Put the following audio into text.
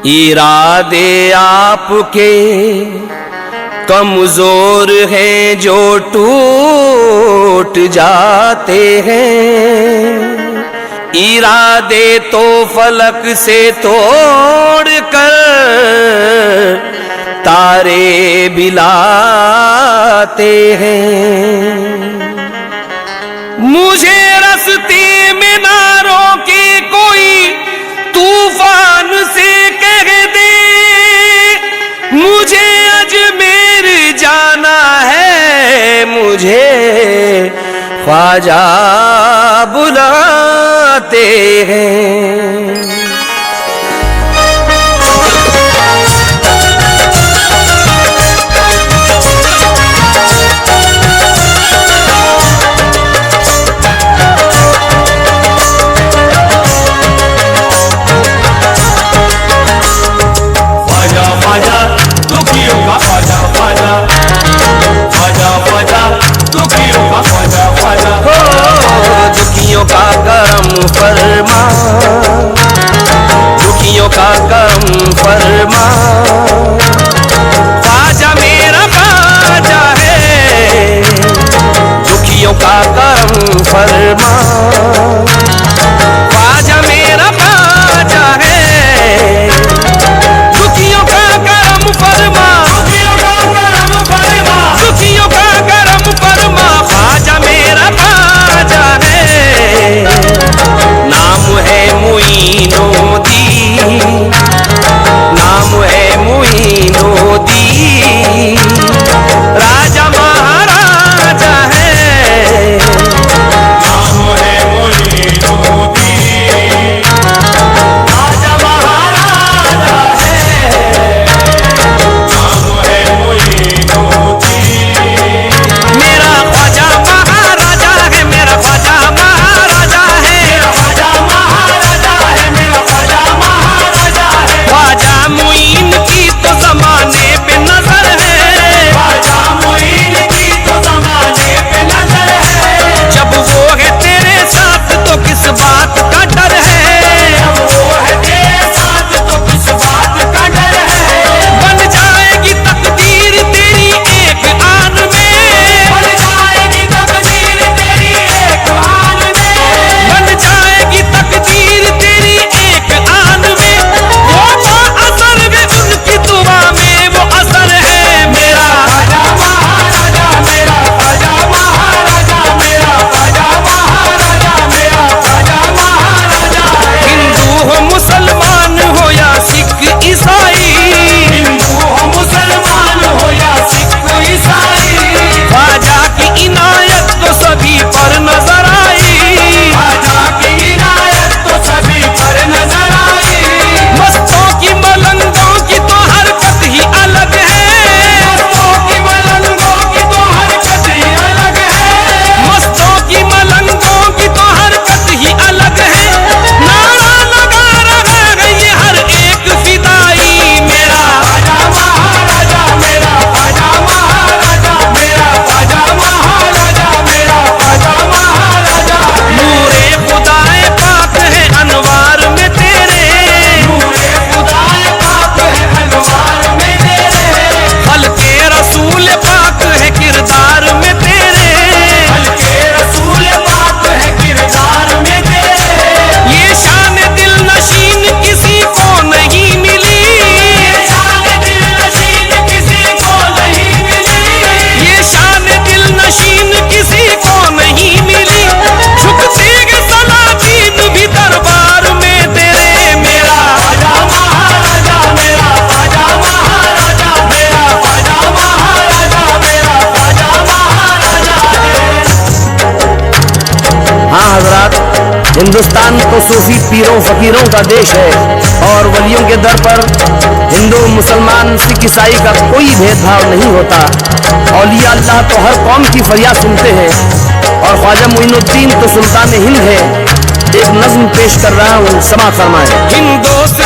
इरादे आपके कमजोर हैं जो टूट जाते हैं, इरादे तो फलक से तोड़ कर तारे बिलाते हैं। मुझे रास्ते में ना रोके कोई, तूफान से कह दे मुझे अजमेर जाना है, मुझे ख्वाजा बुलाते हैं। दुखियों का करम फरमा, दुखियों का करम फरमा, ख्वाजा मेरा ख्वाजा है। दुखियों का करम फरमा, ख्वाजा मेरा ख्वाजा है। दुखियों का करम फरमा, दुखियों का करम फरमा, दुखियों का करम फरमा, ख्वाजा मेरा ख्वाजा है। नाम है मुईनुद्दीन, नाम है मुईनुद्दीन, राजा महाराजा है। नाम है मुईनुद्दीन, राजा महाराजा है। नाम है मुईनुद्दीन, मेरा ख्वाजा महाराजा है, मेरा ख्वाजा महाराजा है, मेरा ख्वाजा महाराजा है, मेरा ख्वाजा महाराजा है। ख्वाजा मुईन की तो ज़माने पे नजर है, ख्वाजा मुईन की तो ज़माने पे नजर है। जब वो है तेरे साथ तो किस बात का डर है, जब वो है तेरे साथ तो किस बात का डर है। बन जाएगी तकदीर तेरी एक आन में, बन जाएगी तकदीर तेरी एक आन में, बन जाएगी तकदीर तेरी एक आन में। वो असर है उनकी दुआ में, वो असर है। मेरा ख्वाजा महाराजा, मेरा ख्वाजा महाराजा, मेरा ख्वाजा महाराजा, मेरा ख्वाजा महाराजा है। हिंदू हो मुसलमान हो या सिख ईसाई, हिंदू हो मुसलमान हो या सिख ईसाई, ख्वाजा की इनायत तो सभी पर नजर आई, ख्वाजा की इनायत तो सभी पर नजर आई। मस्तों की मलंगों की तो हरकत ही अलग है, मस्तों की मलंगों की तो हरकत ही अलग है, मस्तों की मलंगों की तो हरकत ही अलग है। नारा लगा रहा है ये हर एक फिदाई, मेरा ख्वाजा महाराजा, मेरा ख्वाजा महाराजा, मेरा ख्वाजा महाराजा, मेरा ख्वाजा महाराजा। नूरे खुदाए पाक है अनवार में तेरे, नूरे खुदाए पाक है अनवार में तेरे। खल्के रसूल पाक है किरदार में तेरे, खल्के रसूल पाक है किरदार में तेरे। ये शान दिल नशीन किसी को नहीं मिली, ये शान दिल नशीन किसी को नहीं मिली, ये शान दिल नशीन किसी को नहीं मिली। झुकते हैं सलातीन भी दरबार में तेरे, मेरा ख्वाजा महाराजा, मेरा ख्वाजा महाराजा, मेरा ख्वाजा महाराजा, मेरा ख्वाजा महाराजा है। हाँ हजरात, हिंदुस्तान तो सूफी पीरों फकीरों का देश है और वलियों के दर पर हिंदू मुसलमान सिख ईसाई का कोई भेदभाव नहीं होता। औलिया अल्लाह तो हर कौम की फरियाद सुनते हैं और ख्वाजा मुईनुद्दीन तो सुल्तान हिंद है। एक नज्म पेश कर रहा हूँ, समाअत फरमाएं। हिंदों से